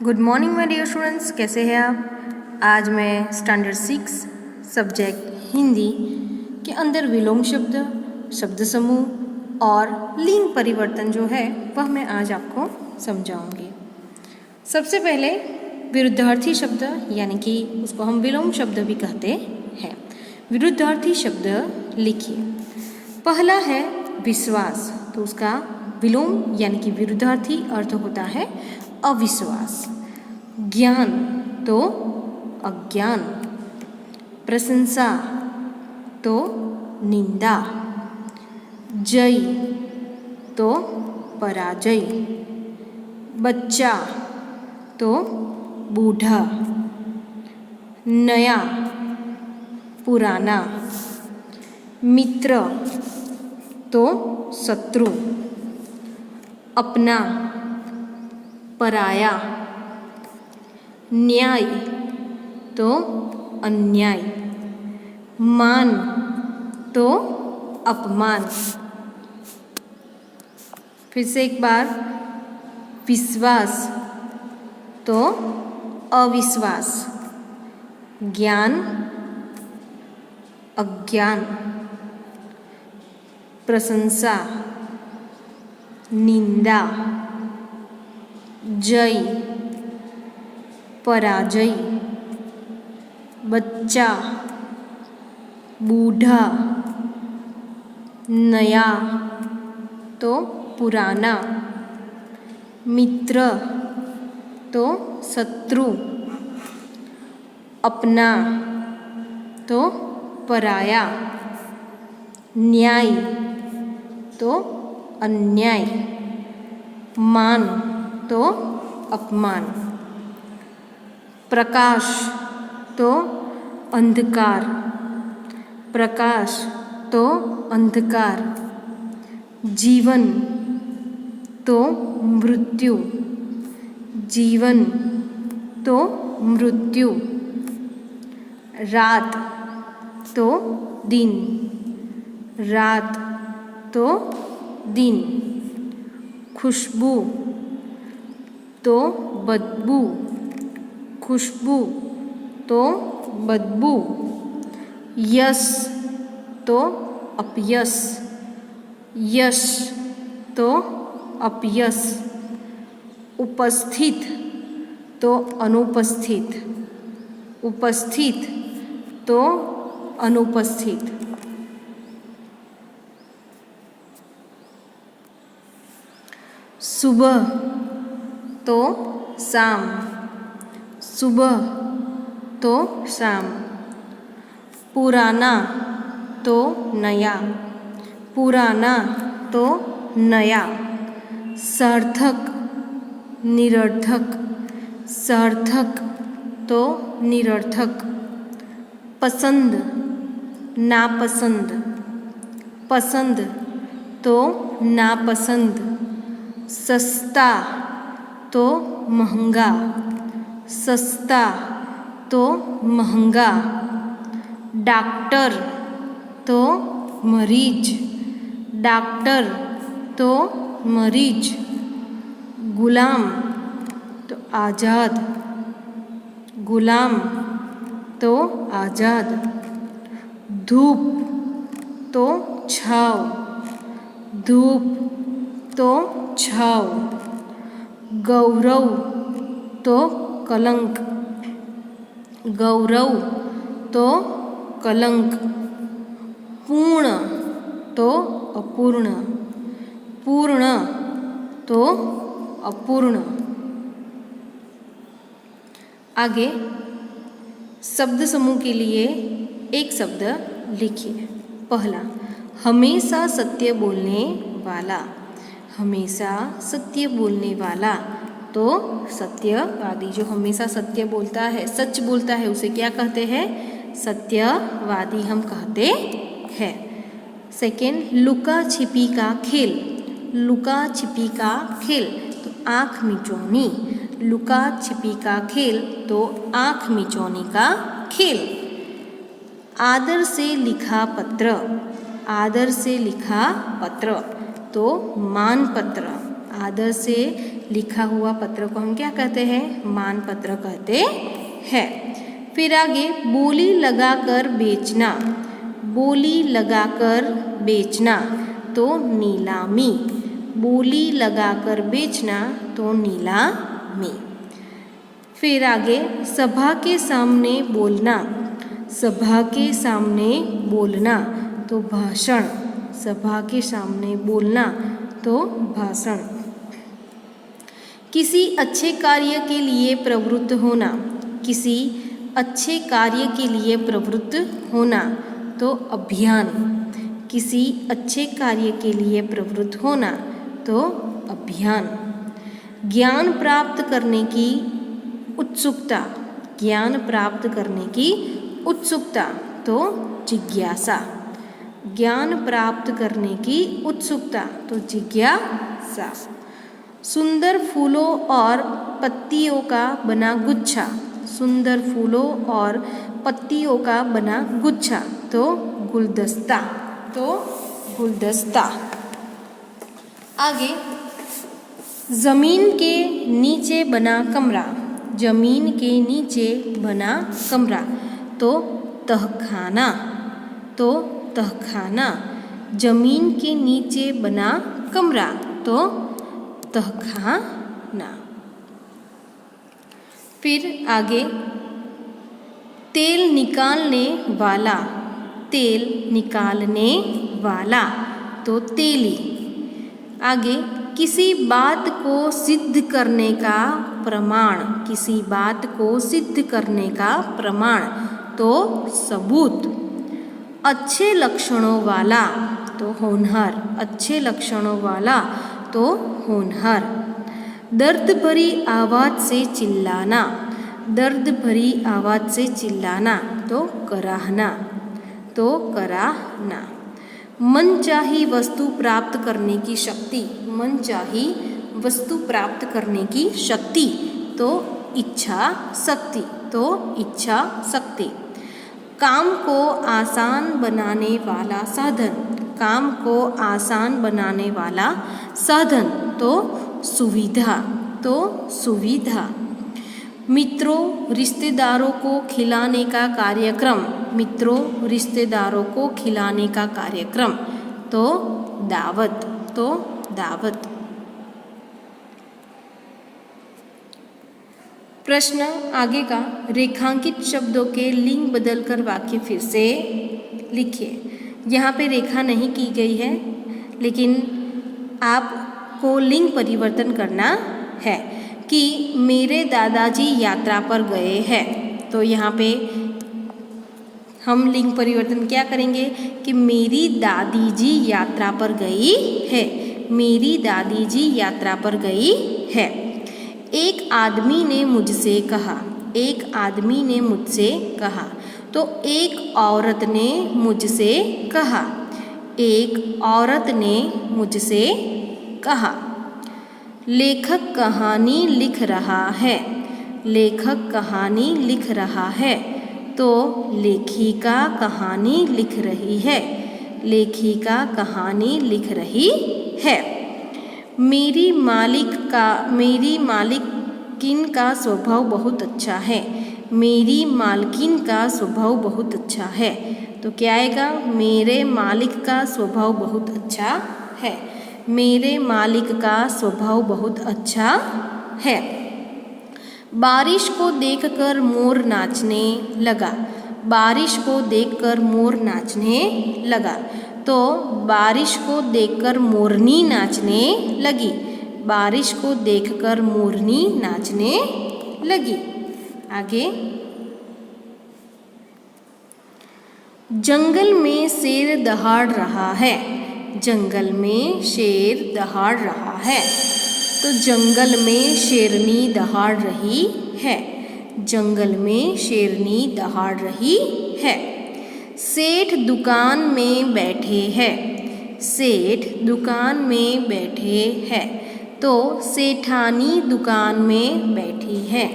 Good morning my dear students, कैसे हैं आप। आज मैं स्टैंडर्ड 6 सब्जेक्ट हिंदी के अंदर विलोम शब्द, शब्द समूह और लिंग परिवर्तन जो है वह मैं आज आपको समझाऊंगी। सबसे पहले विरुद्धार्थी शब्द यानी कि उसको हम विलोम शब्द भी कहते हैं। विरुद्धार्थी शब्द लिखिए। पहला है विश्वास, तो उसका विलोम यानी कि विरुद्धार्थी अर्थ होता है अविश्वास। ज्ञान तो अज्ञान। प्रशंसा तो निंदा। जय तो पराजय। बच्चा तो बूढ़ा। नया पुराना। मित्र तो शत्रु। अपना पराया। न्याय तो अन्याय। मान तो अपमान। फिर से एक बार, विश्वास तो अविश्वास। ज्ञान अज्ञान। प्रशंसा निंदा। जय पराजय। बच्चा बूढ़ा। नया तो पुराना। मित्र तो शत्रु। अपना तो पराया। न्याय तो अन्याय। मान तो अपमान। प्रकाश तो अंधकार। प्रकाश तो अंधकार। जीवन तो मृत्यु। जीवन तो मृत्यु। रात तो दिन। रात तो दिन। खुशबू तो बदबू। खुशबू तो बदबू। यश तो अपयश। यश तो अपयश। उपस्थित तो अनुपस्थित। उपस्थित तो अनुपस्थित। सुबह तो शाम। सुबह तो शाम। पुराना तो नया। पुराना तो नया। सार्थक निरर्थक। सार्थक तो निरर्थक। पसंद नापसंद। पसंद तो नापसंद। सस्ता तो महंगा। सस्ता तो महंगा। डॉक्टर तो मरीज। डॉक्टर तो मरीज। गुलाम तो आज़ाद। गुलाम तो आज़ाद। धूप तो छाँव। धूप तो छाँव। गौरव तो कलंक। गौरव तो कलंक। पूर्ण तो अपूर्ण। पूर्ण तो अपूर्ण। आगे शब्द समूह के लिए एक शब्द लिखिए। पहला, हमेशा सत्य बोलने वाला। हमेशा सत्य बोलने वाला तो सत्यवादी। जो हमेशा सत्य बोलता है, सच बोलता है, उसे क्या कहते हैं? सत्यवादी हम कहते हैं। सेकेंड, लुका छिपी का खेल। लुका छिपी का खेल तो आँख मिचौनी। लुका छिपी का खेल तो आँख मिचौनी का खेल। आदर से लिखा पत्र। आदर से लिखा पत्र तो मान पत्र। आदर से लिखा हुआ पत्र को हम क्या कहते हैं? मानपत्र कहते हैं। फिर आगे बोली लगाकर बेचना, बोली लगाकर बेचना तो नीलामी, बोली लगाकर बेचना तो नीलामी। फिर आगे सभा के सामने बोलना, सभा के सामने बोलना तो भाषण, सभा के सामने बोलना तो भाषण। किसी अच्छे कार्य के लिए प्रवृत्त होना, किसी अच्छे कार्य के लिए प्रवृत्त होना तो अभियान, किसी अच्छे कार्य के लिए प्रवृत्त होना तो अभियान। ज्ञान प्राप्त करने की उत्सुकता, ज्ञान प्राप्त करने की उत्सुकता तो जिज्ञासा, ज्ञान प्राप्त करने की उत्सुकता तो जिज्ञासा। सुंदर फूलों और पत्तियों का बना गुच्छा, सुंदर फूलों और पत्तियों का बना गुच्छा तो गुलदस्ता, तो गुलदस्ता। आगे जमीन के नीचे बना कमरा, जमीन के नीचे बना कमरा तो तहखाना, तो तहखाना। जमीन के नीचे बना कमरा तो तहखाना। फिर आगे तेल निकालने वाला, तेल निकालने वाला तो तेली। आगे किसी बात को सिद्ध करने का प्रमाण, किसी बात को सिद्ध करने का प्रमाण तो सबूत। अच्छे लक्षणों वाला तो होनहार, अच्छे लक्षणों वाला तो होनहार। दर्द भरी आवाज़ से चिल्लाना, दर्द भरी आवाज़ से चिल्लाना तो कराहना, तो कराहना। मनचाही वस्तु प्राप्त करने की शक्ति, मनचाही वस्तु प्राप्त करने की शक्ति तो इच्छा शक्ति, तो इच्छा शक्ति। काम को आसान बनाने वाला साधन, काम को आसान बनाने वाला साधन तो सुविधा, तो सुविधा। मित्रों रिश्तेदारों को खिलाने का कार्यक्रम, मित्रों रिश्तेदारों को खिलाने का कार्यक्रम तो दावत, तो दावत। प्रश्न आगे का, रेखांकित शब्दों के लिंग बदलकर वाक्य फिर से लिखिए। यहाँ पे रेखा नहीं की गई है, लेकिन आपको लिंग परिवर्तन करना है कि मेरे दादाजी यात्रा पर गए हैं। तो यहाँ पे हम लिंग परिवर्तन क्या करेंगे कि मेरी दादी जी यात्रा पर गई है, मेरी दादी जी यात्रा पर गई है। एक आदमी ने मुझसे कहा, एक आदमी ने मुझसे कहा तो एक औरत ने मुझसे कहा, एक औरत ने मुझसे कहा। लेखक कहानी लिख रहा है, लेखक कहानी लिख रहा है तो लेखिका कहानी लिख रही है, लेखिका कहानी लिख रही है। मेरी मालिकिन का स्वभाव बहुत अच्छा है, मेरी मालकिन का स्वभाव बहुत अच्छा है तो क्या आएगा? मेरे मालिक का स्वभाव बहुत अच्छा है, मेरे मालिक का स्वभाव बहुत अच्छा है। बारिश को देखकर मोर नाचने लगा, बारिश को देखकर मोर नाचने लगा तो बारिश को देखकर मोरनी नाचने लगी, बारिश को देखकर मोरनी नाचने लगी। आगे जंगल में शेर दहाड़ रहा है, जंगल में शेर दहाड़ रहा है तो जंगल में शेरनी दहाड़ रही है, जंगल में शेरनी दहाड़ रही है। सेठ दुकान में बैठे हैं, सेठ दुकान में बैठे हैं तो सेठानी दुकान में बैठी है,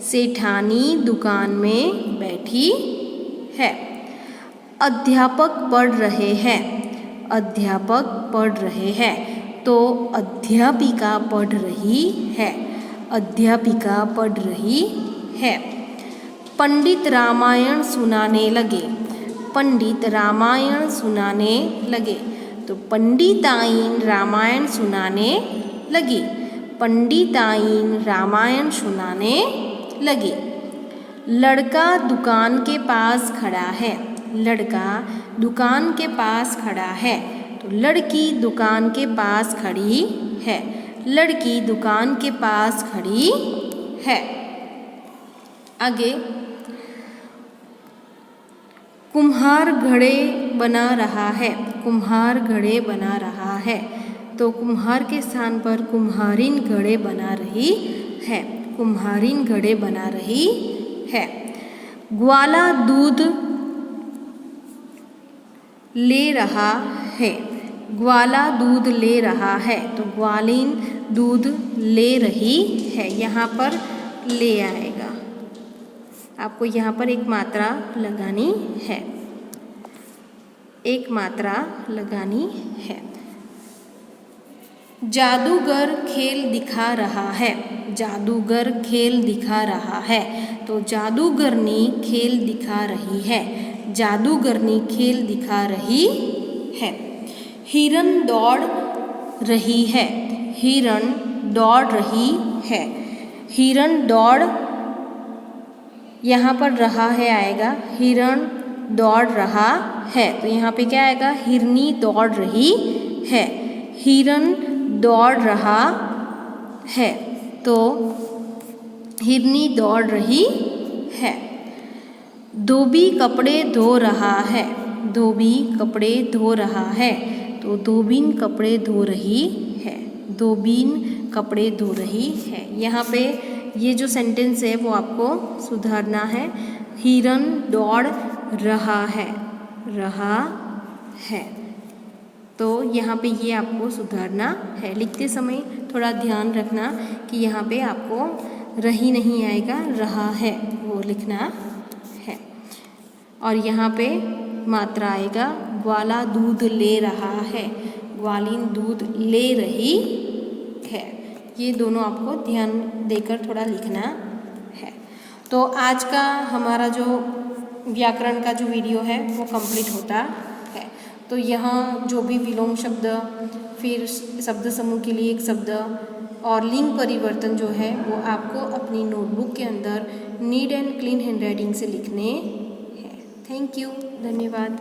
सेठानी दुकान में बैठी है। अध्यापक पढ़ रहे हैं, अध्यापक पढ़ रहे हैं तो अध्यापिका पढ़ रही है, अध्यापिका पढ़ रही है। पंडित रामायण सुनाने लगे, पंडित रामायण सुनाने लगे, तो पंडिताइन रामायण सुनाने लगी, पंडिताइन रामायण सुनाने लगी। लड़का दुकान के पास खड़ा है, लड़का दुकान के पास खड़ा है, तो लड़की दुकान के पास खड़ी है, लड़की दुकान के पास खड़ी है। आगे, कुम्हार घड़े बना रहा है, कुम्हार घड़े बना रहा है, तो कुम्हार के स्थान पर कुम्हारिन घड़े बना रही है, कुम्हारिन घड़े बना रही है। ग्वाला दूध ले रहा है, ग्वाला दूध ले रहा है, तो ग्वालिन दूध ले रही है, यहाँ पर ले आएगा। आपको यहाँ पर एक मात्रा लगानी है, एक मात्रा लगानी है। जादूगर खेल दिखा रहा है, जादूगर खेल दिखा रहा है, तो जादूगरनी खेल दिखा रही है, जादूगरनी खेल दिखा रही है। हिरन दौड़ रही है, हिरन दौड़ रही है, हिरन दौड़, यहाँ पर रहा है आएगा, हिरन दौड़ रहा है, तो यहाँ पे क्या आएगा, हिरनी दौड़ रही है, हिरन दौड़ रहा है, तो हिरनी दौड़ रही है। धोबी कपड़े धो रहा है, धोबी कपड़े धो रहा है, तो धोबिन कपड़े धो रही है, धोबिन कपड़े धो रही है। यहाँ पे ये जो सेंटेंस है वो आपको सुधारना है। हिरन दौड़ रहा है, रहा है, तो यहाँ पे ये आपको सुधारना है। लिखते समय थोड़ा ध्यान रखना कि यहाँ पे आपको रही नहीं आएगा, रहा है वो लिखना है। और यहाँ पे मात्रा आएगा, ग्वाला दूध ले रहा है, ग्वालिन दूध ले रही है। ये दोनों आपको ध्यान देकर थोड़ा लिखना है। तो आज का हमारा जो व्याकरण का जो वीडियो है वो कंप्लीट होता है। तो यहाँ जो भी विलोम शब्द, फिर शब्द समूह के लिए एक शब्द और लिंग परिवर्तन जो है वो आपको अपनी नोटबुक के अंदर नीट एंड क्लीन हैंडराइटिंग से लिखने हैं। थैंक यू, धन्यवाद।